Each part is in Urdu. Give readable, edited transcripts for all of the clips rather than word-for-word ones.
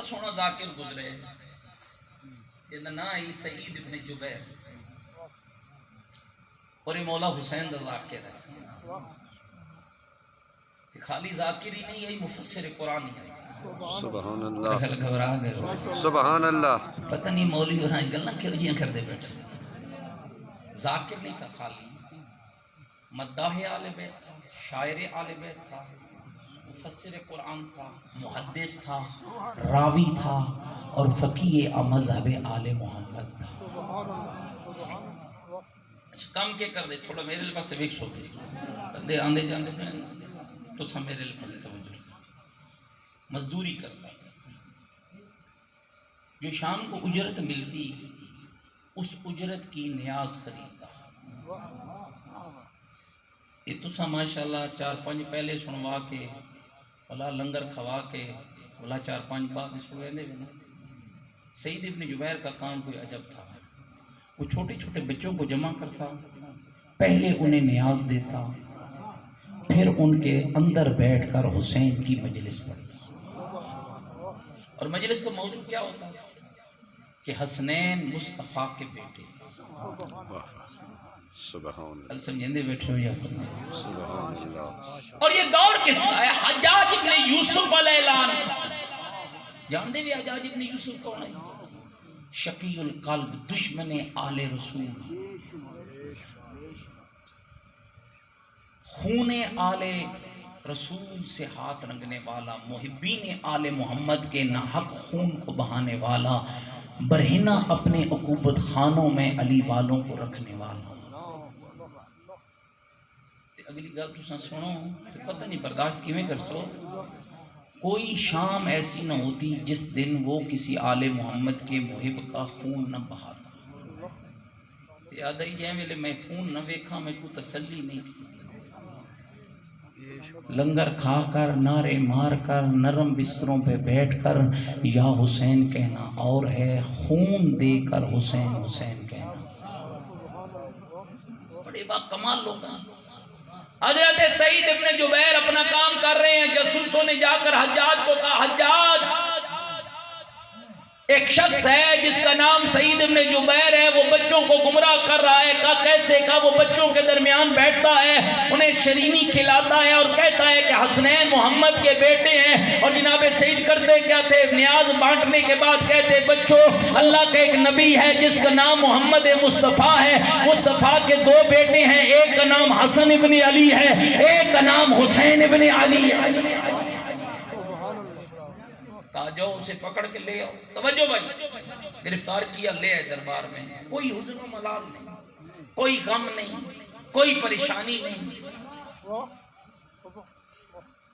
بڑا سونا ذاکر گزرے یہ نا ای سعید ابن جبیر اور یہ مولا حسین دا ذاکر ہے خالی ذاکر ہی نہیں ہے مفسر قرآن ہی ہے سبحان اللہ گھبرا گئے سبحان اللہ پتہ نہیں مولوی اور گلاں کیوں جیاں کردے بیٹھے ذاکر نہیں تھا خالی مداح آل بیت تھا شاعر آل بیت تھا مفسر قرآن تھا محدث تھا راوی تھا اور فقیہ مذہب آل محمد تھا اچھا کام کیا کر دے تھوڑا میرے پاس سے وکس ہو گئے بندے آندے جاندے تھے تو تھا میرے پاس توجہ مزدوری کرتا تھا جو شام کو اجرت ملتی اس اجرت کی نیاز خریدتا یہ تو سا ماشاءاللہ 4-5 پہلے سنوا کے بلا لنگر کھوا کے بلا 4-5 بعد سنوے دے نا سعید ابن جبیر کا کام کوئی عجب تھا وہ چھوٹے چھوٹے بچوں کو جمع کرتا پہلے انہیں نیاز دیتا پھر ان کے اندر بیٹھ کر حسین کی مجلس پڑھتا اور مجلس کا موضوع کیا ہوتا کہ حسنین مصطفیٰ کے بیٹے سبحان اللہ سمجھیں بیٹھے ہو یا سبحان اللہ اور یہ دور کس کا ہے حجاج ابن یوسف علیہ اعلان جانتے بھی حجاج ابن یوسف کون ہے شقی القلب دشمن آل رسول خون آل رسول سے ہاتھ رنگنے والا محبین آل محمد کے ناحق خون کو بہانے والا برہنہ اپنے عقوبت خانوں میں علی والوں کو رکھنے والا اگلی گل تو سنو پتہ نہیں برداشت کیویں کر سو کوئی شام ایسی نہ ہوتی جس دن وہ کسی آل محمد کے محب کا خون نہ بہاتا یاد آئی جائے میلے میں خون نہ ویکھا میں کو تسلی نہیں تھی لنگر کھا کر نعرے مار کر نرم بستروں پہ بیٹھ کر یا حسین کہنا اور ہے خون دے کر حسین حسین کہنا بڑے با کمال لوگ حضرت سعید ابن جبیر اپنا کام کر رہے ہیں جاسوسوں نے جا کر حجاج کو کہا حجاج ایک شخص ہے جس کا نام سعید ابن جبیر ہے وہ بچوں کو گمراہ کر رہا ہے کہا کیسے کہا وہ بچوں کے درمیان بیٹھتا ہے انہیں شرینی کھلاتا ہے اور کہتا ہے کہ حسنین محمد کے بیٹے ہیں اور جناب سعید کرتے کیا تھے نیاز بانٹنے کے بعد کہتے بچوں اللہ کا ایک نبی ہے جس کا نام محمد مصطفیٰ ہے مصطفیٰ کے 2 بیٹے ہیں ایک کا نام حسن ابن علی ہے ایک کا نام حسین ابن علی ہے کہا جاؤ اسے پکڑ کے لے آؤ توجہ بھائی گرفتار کیا لے آئے دربار میں کوئی حزن و ملال نہیں کوئی غم نہیں کوئی پریشانی نہیں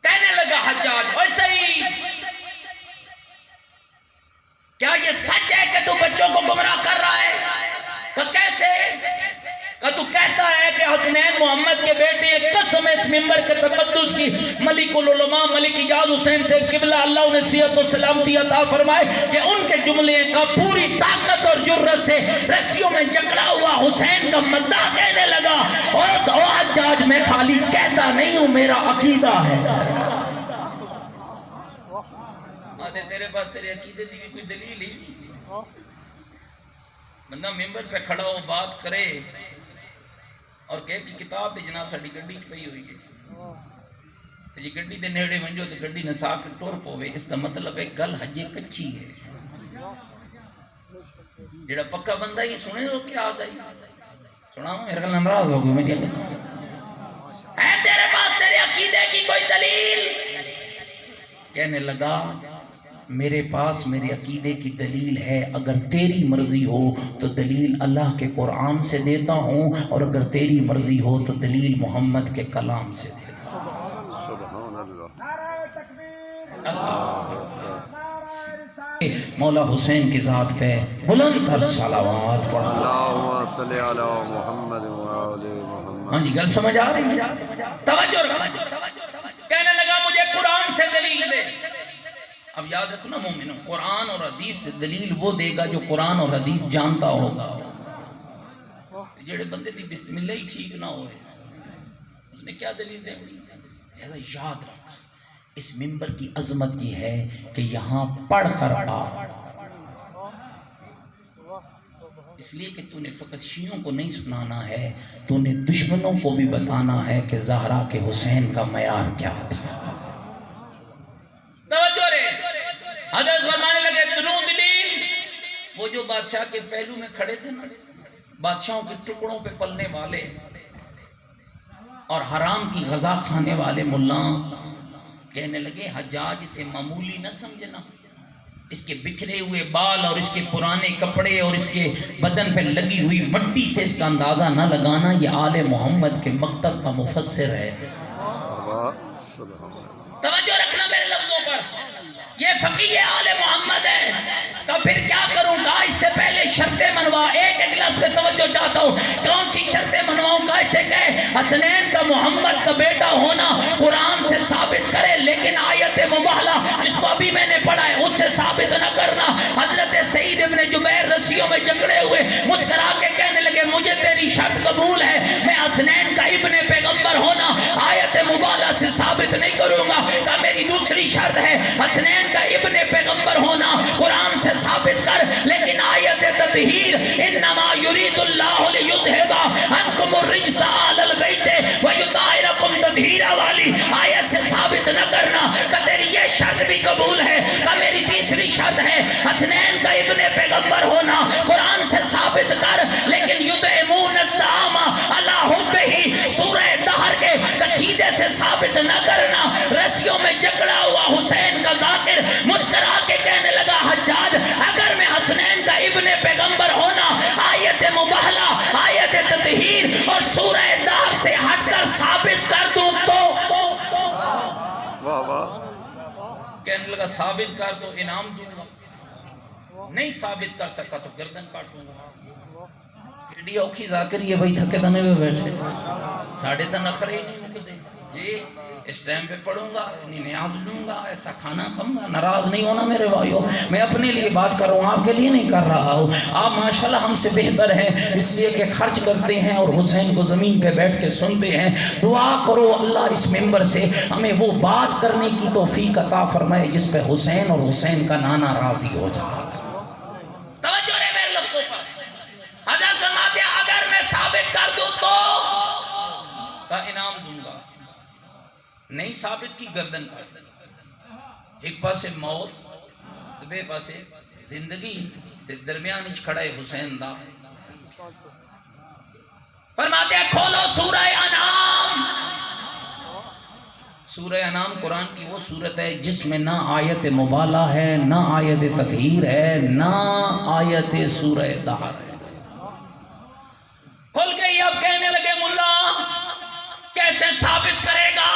کہنے لگا حجاج اوے سعید کیا یہ سچ ہے کہ تو بچوں کو گمراہ کر رہا ہے کہ کیسے کہ تو کہتا ہے کہ حسنین محمد کے بیٹے ہیں قسم اس ممبر کے تقدس کی ملک العلماء ملک اجاز حسین سے قبلہ اللہ انہیں صحت و سلامتی عطا فرمائے کہ ان کے جملے کا پوری طاقت اور جرت سے رسیوں میں جکڑا ہوا حسین کا مداح کہنے لگا اور حجاج میں خالی کہتا نہیں ہوں میرا عقیدہ ہے آدھے تیرے پاس تیرے عقیدے دی کوئی دلیل ہی بندہ ممبر پہ کھڑا ہو بات کرے اور کہے کہ کتاب تے جناب ساڑی گڈی پئی ہوئی ہے جی گڈی دے نیڑے ونجو تے گڈی نسا کے ٹر پوے اس کا مطلب ہے گل ہجے کچی ہے جڑا پکا بندہ ہی سنے ہو کیا آدھا ہی سنا ہوں میرے کل نمراض ہو گئے میں ہے تیرے پاس تیرے عقیدے کی کوئی دلیل کہنے لگا میرے پاس میرے عقیدے کی دلیل ہے اگر تیری مرضی ہو تو دلیل اللہ کے قرآن سے دیتا ہوں اور اگر تیری مرضی ہو تو دلیل محمد کے کلام سے دیتا ہوں سبحان اللہ مولا حسین کی ذات پہ بلند تر صلوات پڑھا اللہم صلی علی محمد وآل محمد ہاں جی گل سمجھ آ رہی ہے توجہ رکھنا کہنے لگا مجھے قرآن سے دلیل دے اب یاد رکھنا مومنوں قرآن اور حدیث سے دلیل وہ دے گا جو قرآن اور حدیث جانتا ہوگا جڑے بندے دی بسم اللہ ہی ٹھیک نہ ہوئے اس نے کیا دلیل دے ایسا یاد رکھ اس منبر کی عظمت یہ ہے کہ یہاں پڑھ کر آ، اس لیے کہ تو نے فقط شیعوں کو نہیں سنانا ہے، تو نے دشمنوں کو بھی بتانا ہے کہ زہرا کے حسین کا معیار کیا تھا۔ توجہ رے، حضرت فرمانے لگے جنود دین، وہ جو بادشاہ کے پہلو میں کھڑے تھے نا، بادشاہوں کے ٹکڑوں پہ پلنے والے اور حرام کی غذا کھانے والے ملاں کہنے لگے حجاج اسے معمولی نہ سمجھنا، اس کے بکھرے ہوئے بال اور اس کے پرانے کپڑے اور اس کے بدن پہ لگی ہوئی مٹی سے اس کا اندازہ نہ لگانا، یہ آل محمد کے مکتب کا مفسر ہے۔ توجہ رکھنا میرے لفظوں پر، یہ فقیہ آل محمد ہے، تو پھر کیا کروں گا؟ اس سے پہلے شرطیں منوا، ایک ایک لفظ پہ توجہ چاہتا ہوں، کون سی شرطیں منواؤں گا؟ اسے کہ حسنین کا محمد کا بیٹا ہونا قرآن سے ثابت کرے، لیکن آیت مباہلہ جس کو ابھی میں نے پڑھا ہے اس سے ثابت نہ کرنا۔ حضرت سعید ابن جبیر رسیوں میں جکڑے ہوئے مسکرا کے کہنے لگے مجھے تیری شرط قبول ہے، میں حسنین کا ابن پیغمبر ہونا آیت مباہلہ سے ثابت نہیں کروں گا۔ کہ میری دوسری شرط ہے حسنین کا ابن پیغمبر ہونا قرآن سے ثابت کر، لیکن آیت تطہیر انما یرید اللہ لیذھب عنکم الرجس اہل البیت ویطہرکم تطہیرا والی آیت سے ثابت نہ کرنا۔ کہ تیری یہ شرط بھی قبول ہے۔ کہ میری تیسری شرط ہے حسنین کا ابن پیغمبر ہونا قرآن سے ثابت کر، لیکن یطعمون الطعام علی حبہ سورہ دہر کے قصیدے سے ثابت نہ کرنا۔ رسیوں میں جکڑا ہوا حسین کا ذاکر مسکرا کے کہنے لگا حجاج اگر میں حسنین کا ابن پیغمبر ہونا آیت مباہلہ، آیت تطہیر اور سورہ دہر سے ہٹ کر ثابت کر دوں تو کہنے لگا ثابت کر تو انعام دوں گا، نہیں ثابت کر سکا تو گردن کاٹوں گا۔ ایڈی اوکھی ذاکری ہے بھائی، تھکے دنے میں بیٹھے ساڑھے تن نخرے نہیں مکتے جی، اس ٹائم پہ پڑھوں گا، اتنی نیاز لوں گا، ایسا کھانا کھاؤں گا۔ ناراض نہیں ہونا میرے بھائیو، میں اپنے لیے بات کر رہا ہوں، آپ کے لیے نہیں کر رہا ہوں۔ آپ ماشاءاللہ ہم سے بہتر ہیں، اس لیے کہ خرچ کرتے ہیں اور حسین کو زمین پہ بیٹھ کے سنتے ہیں۔ دعا کرو اللہ اس ممبر سے ہمیں وہ بات کرنے کی توفیق عطا فرمائے جس پہ حسین اور حسین کا نانا راضی ہو جائے۔ توجہ رہے میرے لفظوں پر، حضرت فرماتے ہیں اگر میں ثابت کر دوں تو کا انعام دوں گا، نہیں ثابت کی گردن کاٹ۔ ایک پاسے موت، بے پاسے زندگی، درمیان اچ کھڑا ہے حسین دا۔ فرماتے ہیں کھولو سورہ انعام۔ سورہ انعام قرآن کی وہ سورت ہے جس میں نہ آیت مبالہ ہے، نہ آیت تطہیر ہے، نہ آیت سورہ دہر ہے۔ کھل گئی، اب کہنے لگے ملا کیسے ثابت کرے گا؟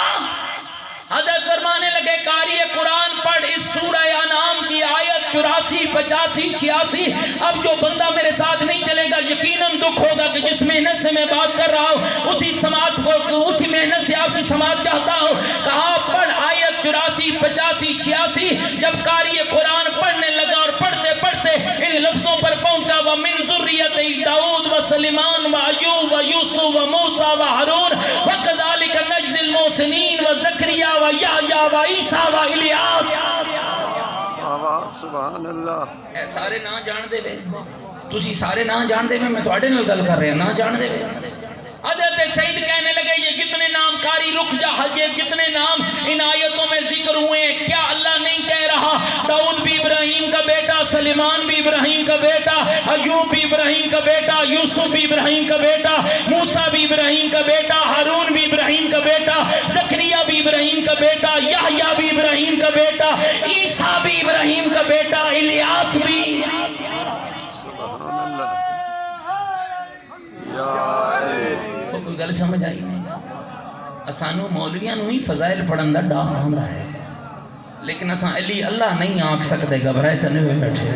حضرت فرمانے لگے قاری قرآن پڑھ اس سورہ انعام کی آیت 84، 85، 86۔ اب جو بندہ میرے ساتھ نہیں چلے گا یقیناً دکھ ہوگا کہ جس محنت سے میں بات کر رہا ہوں اسی سماعت کو، اسی محنت سے آپ کی سماعت چاہتا ہوں۔ کہا پڑھ آیت 84، 85، 86۔ جب قاری قرآن پڑھنے لگا اور پڑھتے پڑھتے ان لفظوں پر پہنچا وَمِن ذُرِّيَّتِ داؤد وسلیمان وایوب ویوسف وموسیٰ وہارون وَكَذَلِكَ نَجْزِي الْمُحْسِنِينَ وزکریا ویحییٰ وعیسیٰ والیاس۔ سبحان اللہ۔ اے سارے نہ جان دے وے، تسی سارے نہ جان دے وے، میں تواڈے نال گل کر رہا نہ جان دے وے۔ حضرت سعید کہنے لگے یہ جتنے نام کاری رک جا، یہ جتنے نام ان آیتوں میں ذکر ہوئے ہیں، کیا اللہ نہیں کہہ رہا داؤد بھی ابراہیم کا بیٹا، سلیمان بھی ابراہیم کا بیٹا، ایوب بھی ابراہیم کا بیٹا، یوسف بھی ابراہیم کا بیٹا، موسیٰ بھی ابراہیم کا بیٹا، ہارون بھی ابراہیم کا بیٹا، زکریا بھی ابراہیم کا بیٹا، یحییٰ بھی ابراہیم کا بیٹا، عیسیٰ بھی ابراہیم کا بیٹا، الیاس بھی۔ سبحان اللہ۔ کوئی گل سمجھ آئی نہیں؟ اسانو مولیاں نو ہی فضائل پڑھن دا ڈا آندا ہے، لیکن اساں علی اللہ نہیں آنکھ سکتے، گھبرائے تنے ہوئے بیٹھے۔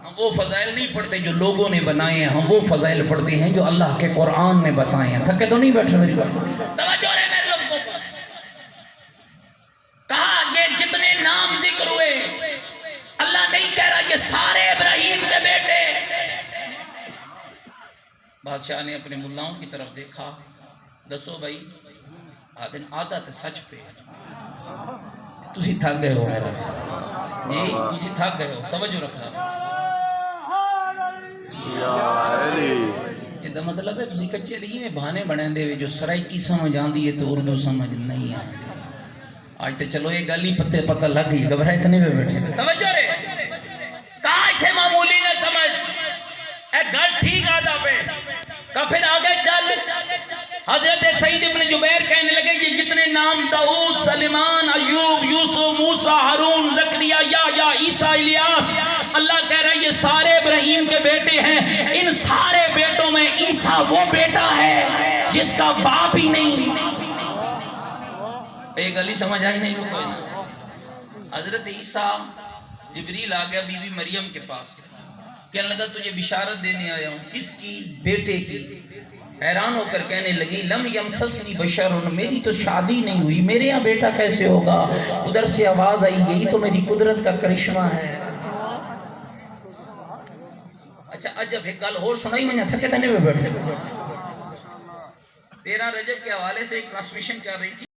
ہم وہ فضائل نہیں پڑھتے جو لوگوں نے بنائے ہیں، ہم وہ فضائل پڑھتے ہیں جو اللہ کے قرآن نے بتائے ہیں۔ تھکے تو نہیں بیٹھے میری بات؟ توجہ رہے میرے لوگوں پر۔ کہا یہ جتنے نام ذکر ہوئے اللہ نہیں کہہ رہا یہ سارے ابراہیم کے بیٹے۔ بادشاہ نے اپنے ملاؤں کی طرف دیکھا، دسو بھائی آدھے عادت سچ پہ تسی تھک گئے ہو میرا جی تسی تھک گئے ہو توجہ رکھنا یا علی یہ دا مطلب ہے تسی کچے لئے میں بہانے بنائیں دے جو سرائکی سمجھ آندی ہے تو اردو سمجھ نہیں آندی آج تے چلو یہ گلی پتے پتہ لگ گئی گھبرائے اتنے میں بیٹھے توجہ رے کاج سے معمولی نہ سمجھ اے گھر ٹھیک آدھا پہ کہ پھر آگے چل حضرت سعید ابن جبیر کہنے لگے یہ جتنے نام داؤد سلیمان ایوب یوسف موسیٰ ہارون زکریا یا عیسیٰ الیاس اللہ کہہ رہا ہے یہ سارے ابراہیم کے بیٹے ہیں ان سارے بیٹوں میں عیسیٰ وہ بیٹا ہے جس کا باپ ہی نہیں ایک گلی سمجھ آئی نہیں کوئی نہ حضرت عیسیٰ جبریل آ گیا بی بی مریم کے پاس کہنے لگا تجھے بشارت دینے آیا ہوں کس کی بیٹے کی حیران ہو کر کہنے لگی لم یمسسنی بشر میری تو شادی نہیں ہوئی میرے یہاں بیٹا کیسے ہوگا ادھر سے آواز آئی یہی تو میری قدرت کا کرشمہ ہے اچھا عجب ایک گل اور سنائی میں تھکے تھنے میں بیٹھے 13 رجب کے حوالے سے ایک ٹرانسمیشن چل رہی تھی